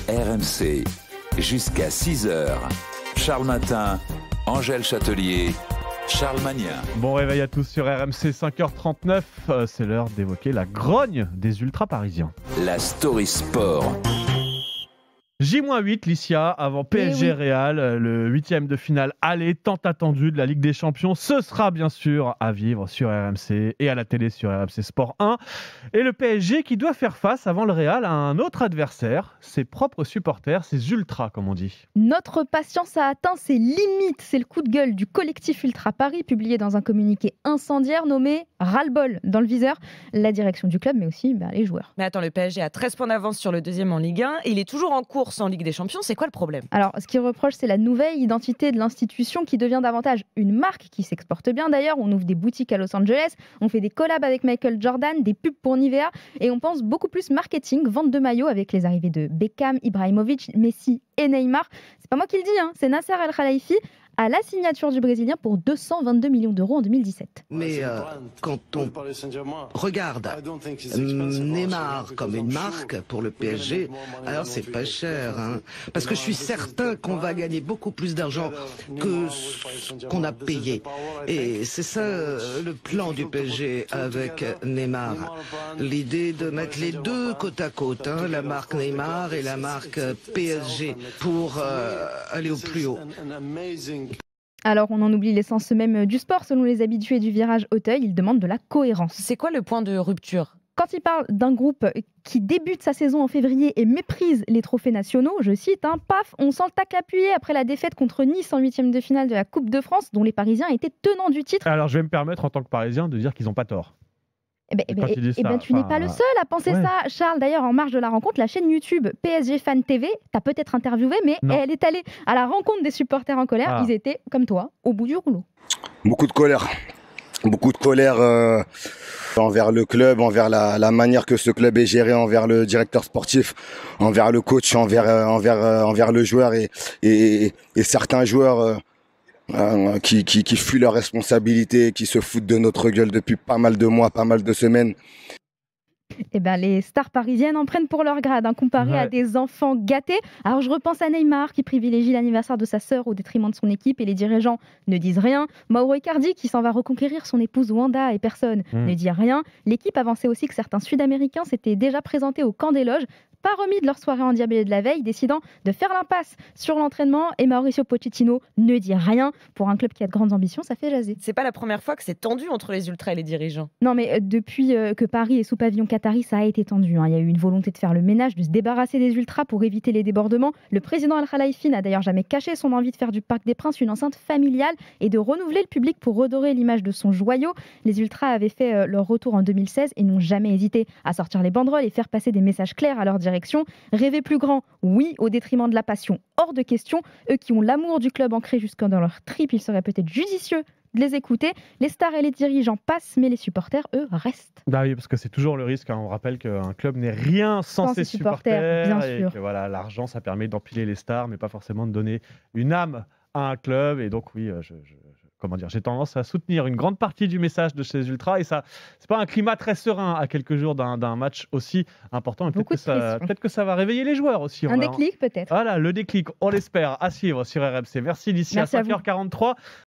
RMC, jusqu'à 6h. Charles Matin, Angèle Châtelier, Charles Magnien. Bon réveil à tous sur RMC, 5h39. C'est l'heure d'évoquer la grogne des ultra-parisiens. La story sport. J-8, Licia, avant PSG Real, le 8e de finale aller tant attendu de la Ligue des Champions. Ce sera bien sûr à vivre sur RMC et à la télé sur RMC Sport 1. Et le PSG qui doit faire face avant le Real à un autre adversaire, ses propres supporters, ses ultras comme on dit. Notre patience a atteint ses limites. C'est le coup de gueule du collectif Ultra Paris publié dans un communiqué incendiaire nommé Ras-le-bol. Dans le viseur, la direction du club mais aussi les joueurs. Mais attends, le PSG a 13 points d'avance sur le deuxième en Ligue 1 et il est toujours en course en Ligue des Champions. C'est quoi le problème ? Alors, ce qu'il reproche, c'est la nouvelle identité de l'institution qui devient davantage une marque qui s'exporte bien d'ailleurs. On ouvre des boutiques à Los Angeles, on fait des collabs avec Michael Jordan, des pubs pour Nivea et on pense beaucoup plus marketing, vente de maillots avec les arrivées de Beckham, Ibrahimovic, Messi et Neymar. C'est pas moi qui le dis, c'est Nasser El Khelaifi à la signature du Brésilien pour 222 millions d'euros en 2017. Mais quand on regarde Neymar comme une marque pour le PSG, alors c'est pas cher. Parce que je suis certain qu'on va gagner beaucoup plus d'argent que ce qu'on a payé. Et c'est ça le plan du PSG avec Neymar. L'idée de mettre les deux côte à côte, la marque Neymar et la marque PSG, pour aller au plus haut. Alors, on en oublie l'essence même du sport. Selon les habitués du virage Auteuil, il demande de la cohérence. C'est quoi le point de rupture ? Quand il parle d'un groupe qui débute sa saison en février et méprise les trophées nationaux, je cite, paf, on sent le tacle appuyé après la défaite contre Nice en 8e de finale de la Coupe de France, dont les Parisiens étaient tenants du titre. Alors, je vais me permettre en tant que Parisien de dire qu'ils n'ont pas tort. Tu n'es pas le seul à penser ça, Charles. D'ailleurs, en marge de la rencontre, la chaîne YouTube PSG Fan TV t'a peut-être interviewé, mais elle est allée à la rencontre des supporters en colère. Ils étaient, comme toi, au bout du rouleau. Beaucoup de colère envers le club, envers la manière que ce club est géré, envers le directeur sportif, envers le coach, envers le joueur et certains joueurs qui fuient leurs responsabilités, qui se foutent de notre gueule depuis pas mal de mois, pas mal de semaines. Les stars parisiennes en prennent pour leur grade, comparées à des enfants gâtés. Alors je repense à Neymar qui privilégie l'anniversaire de sa sœur au détriment de son équipe et les dirigeants ne disent rien. Mauro Icardi qui s'en va reconquérir son épouse Wanda et personne ne dit rien. L'équipe avançait aussi que certains Sud-Américains s'étaient déjà présentés au camp des loges, pas remis de leur soirée endiablée de la veille, décidant de faire l'impasse sur l'entraînement. Et Mauricio Pochettino ne dit rien. Pour un club qui a de grandes ambitions, ça fait jaser. C'est pas la première fois que c'est tendu entre les ultras et les dirigeants. Non, mais depuis que Paris est sous pavillon qatari, ça a été tendu. Il y a eu une volonté de faire le ménage, de se débarrasser des ultras pour éviter les débordements. Le président El Khelaifi n'a d'ailleurs jamais caché son envie de faire du Parc des Princes une enceinte familiale et de renouveler le public pour redorer l'image de son joyau. Les ultras avaient fait leur retour en 2016 et n'ont jamais hésité à sortir les banderoles et faire passer des messages clairs à leur direction. Rêver plus grand, oui, au détriment de la passion, hors de question. Eux qui ont l'amour du club ancré jusque dans leur tripes, il serait peut-être judicieux de les écouter. Les stars et les dirigeants passent, mais les supporters, eux, restent. Oui, parce que c'est toujours le risque. On rappelle qu'un club n'est rien sans ses supporters. Bien et sûr. Que l'argent, ça permet d'empiler les stars, mais pas forcément de donner une âme à un club. Et donc, oui, j'ai tendance à soutenir une grande partie du message de ces ultras. Et ça, c'est pas un climat très serein à quelques jours d'un match aussi important. Peut-être que ça va réveiller les joueurs aussi. Un déclic, peut-être. Voilà, le déclic, on l'espère, à suivre sur RMC. Merci Licia, 5h43.